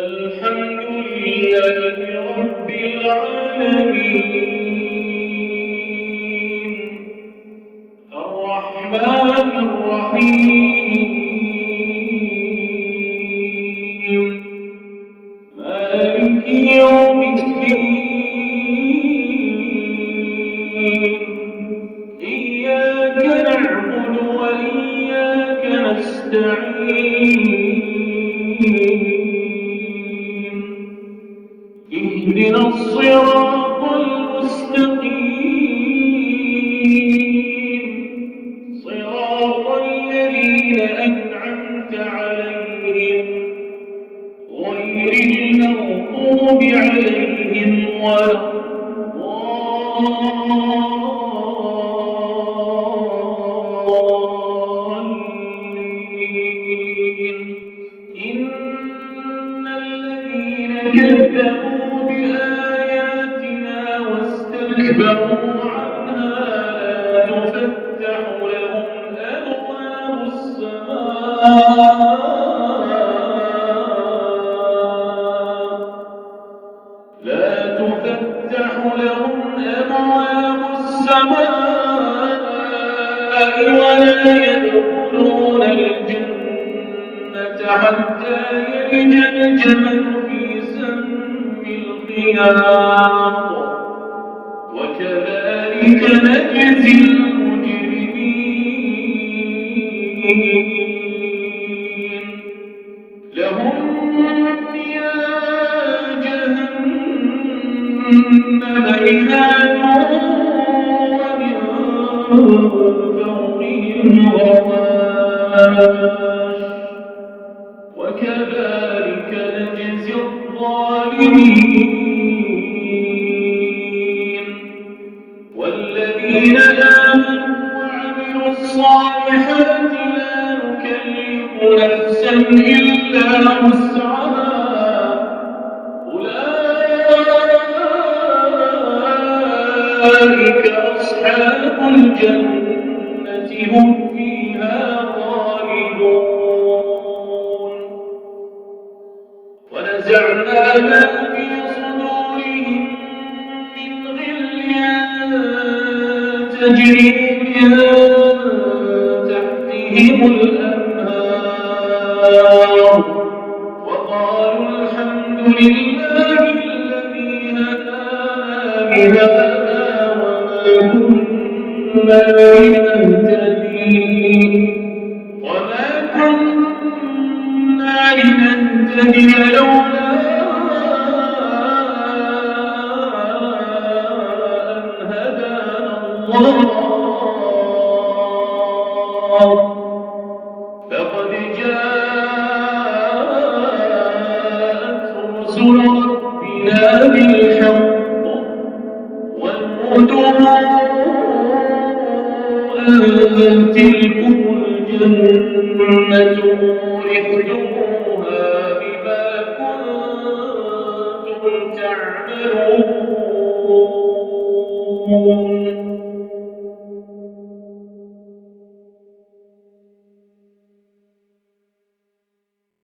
الحمد لله رب العالمين الرحمن الرحيم مالك يوم الدين إياك نعبد وإياك نستعين اهدنا الصراط المستقيم صراط الذين أنعمت عليهم غير المغضوب عليهم ولا الضالين إن الذين كذبوا بآياتنا واستكبروا عنها لا تفتح لهم أبواب السماء ولا يدخلون الجنة حتى يلج الجمل في سم الخياط وكذلك نجزي المجرمين لهم فيها جهنم مهاد ومن فوقهم غواش وكذلك نجزي الظالمين والذين آمنوا وعملوا الصالحات لا نكلف نفسا إلا وسعها أولئك أصحاب الجنة هم فيها خالدون ونزعنا ما في صدورهم من غل تجري من تحتهم الأنهار وقالوا الحمد لله الذي هدانا لهذا وما كنا لنهتدي لولا أن هدانا الله لقد جاءت رسل ربنا بالحق والهدى تلكم الجنة أورثتموها بما كنتم تعملون